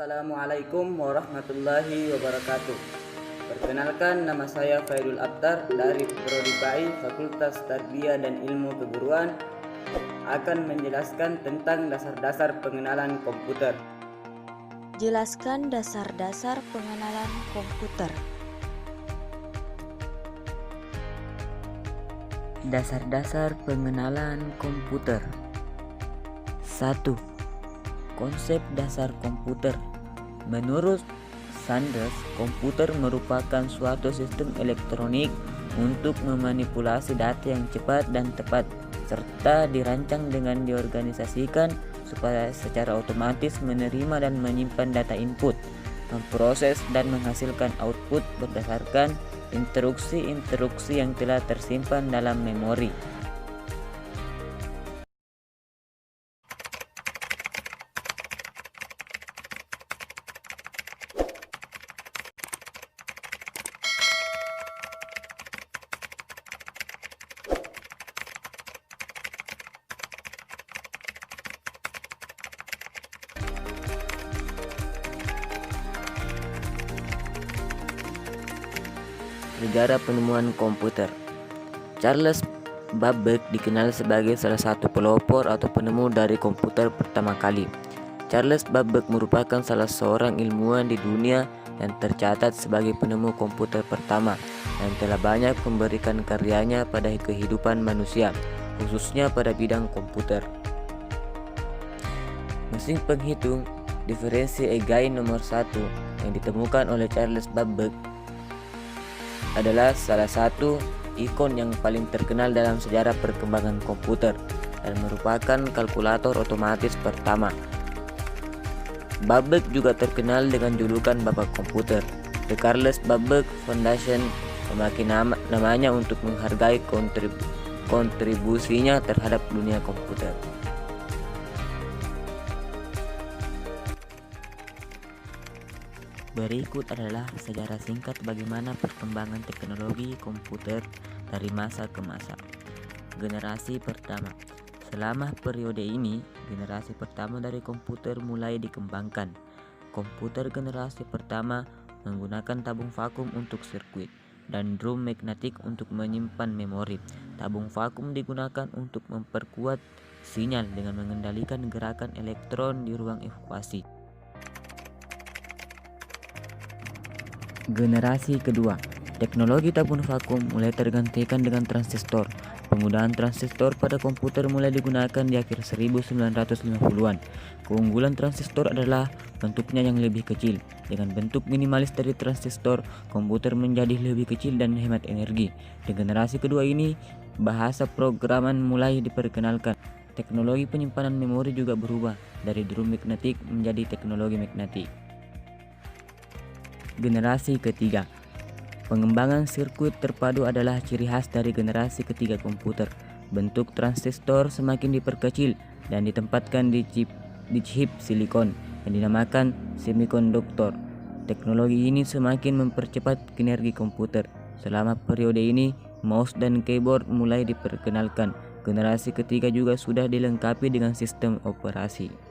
Assalamualaikum warahmatullahi wabarakatuh. Perkenalkan, nama saya Fairul Abtar dari Prodi PAI Fakultas Tarbiyah dan Ilmu Keguruan, akan menjelaskan tentang dasar-dasar pengenalan komputer. Jelaskan dasar-dasar pengenalan komputer. Dasar-dasar pengenalan komputer. 1. Konsep dasar komputer. Menurut Sanders, komputer merupakan suatu sistem elektronik untuk memanipulasi data yang cepat dan tepat, serta dirancang dengan diorganisasikan supaya secara otomatis menerima dan menyimpan data input, memproses dan menghasilkan output berdasarkan instruksi-instruksi yang telah tersimpan dalam memori. Sejarah penemuan komputer. Charles Babbage dikenal sebagai salah satu pelopor atau penemu dari komputer pertama kali. Charles Babbage merupakan salah seorang ilmuwan di dunia yang tercatat sebagai penemu komputer pertama dan telah banyak memberikan karyanya pada kehidupan manusia, khususnya pada bidang komputer. Mesin penghitung diferensi Egain nomor 1 yang ditemukan oleh Charles Babbage adalah salah satu ikon yang paling terkenal dalam sejarah perkembangan komputer dan merupakan kalkulator otomatis pertama. Babbage juga terkenal dengan julukan Bapak Komputer. The Charles Babbage Foundation memakai namanya untuk menghargai kontribusinya terhadap dunia komputer. Berikut adalah sejarah singkat bagaimana perkembangan teknologi komputer dari masa ke masa. Generasi pertama. Selama periode ini, generasi pertama dari komputer mulai dikembangkan. Komputer generasi pertama menggunakan tabung vakum untuk sirkuit dan drum magnetik untuk menyimpan memori. Tabung vakum digunakan untuk memperkuat sinyal dengan mengendalikan gerakan elektron di ruang evakuasi. Generasi kedua. Teknologi tabung vakum mulai tergantikan dengan transistor. Penggunaan transistor pada komputer mulai digunakan di akhir 1950-an. Keunggulan transistor adalah bentuknya yang lebih kecil. Dengan bentuk minimalis dari transistor, komputer menjadi lebih kecil dan hemat energi. Di generasi kedua ini, bahasa programan mulai diperkenalkan. Teknologi penyimpanan memori juga berubah dari drum magnetik menjadi teknologi magnetik. Generasi ketiga. Pengembangan sirkuit terpadu adalah ciri khas dari generasi ketiga komputer. Bentuk transistor semakin diperkecil dan ditempatkan di chip silikon yang dinamakan semikonduktor. Teknologi ini semakin mempercepat kinerja komputer. Selama periode ini, mouse dan keyboard mulai diperkenalkan. Generasi ketiga juga sudah dilengkapi dengan sistem operasi.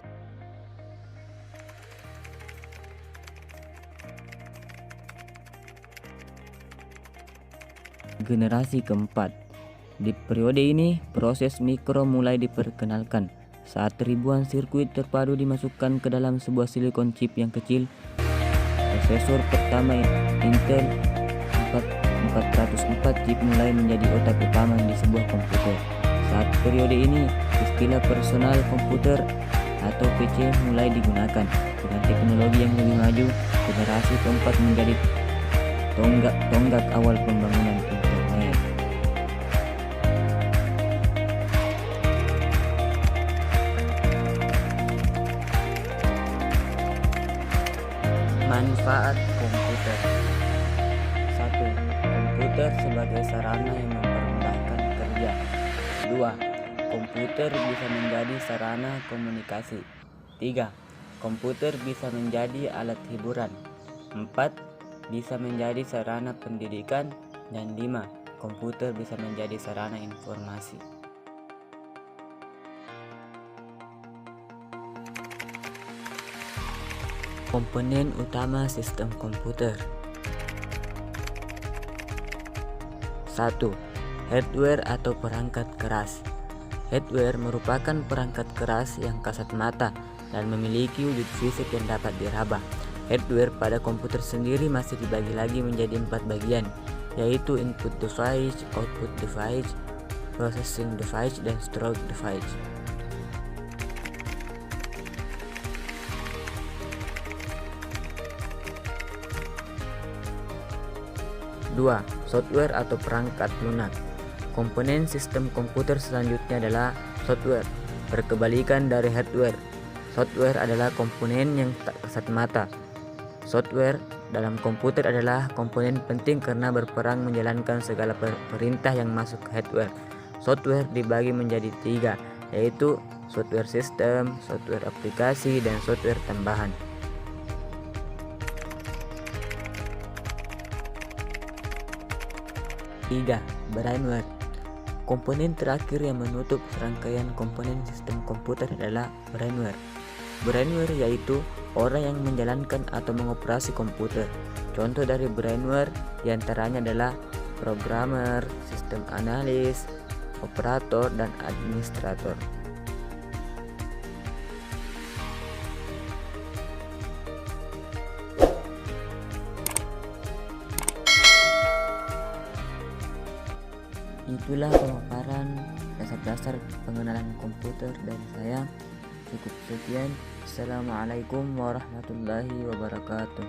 Generasi keempat. Di periode ini, proses mikro mulai diperkenalkan saat ribuan sirkuit terpadu dimasukkan ke dalam sebuah silikon chip yang kecil. Prosesor pertama Intel 404 chip mulai menjadi otak utama di sebuah komputer. Saat periode ini, istilah personal komputer atau PC mulai digunakan. Dengan teknologi yang lebih maju, generasi keempat menjadi tonggak awal pembangunan internet. Manfaat komputer. 1. Komputer sebagai sarana yang mempermudahkan kerja. 2. Komputer bisa menjadi sarana komunikasi. 3. Komputer bisa menjadi alat hiburan. 4. Bisa menjadi sarana pendidikan. Dan 5. Komputer bisa menjadi sarana informasi. Komponen utama sistem komputer. 1. Hardware atau perangkat keras. Hardware merupakan perangkat keras yang kasat mata dan memiliki wujud fisik yang dapat diraba. Hardware pada komputer sendiri masih dibagi lagi menjadi 4 bagian, yaitu input device, output device, processing device, dan storage device. 2. Software atau perangkat lunak. Komponen sistem komputer selanjutnya adalah software, berkebalikan dari hardware. Software adalah komponen yang tak kasat mata. Software dalam komputer adalah komponen penting karena berperan menjalankan segala perintah yang masuk ke hardware. Software dibagi menjadi 3, yaitu software sistem, software aplikasi, dan software tambahan. 3. Brainware. Komponen terakhir yang menutup serangkaian komponen sistem komputer adalah brainware. Brainware yaitu orang yang menjalankan atau mengoperasi komputer. Contoh dari brainware diantaranya adalah programmer, sistem analis, operator, dan administrator. Itulah pemaparan dasar-dasar pengenalan komputer dari saya. Cukup sekian. Assalamualaikum warahmatullahi wabarakatuh.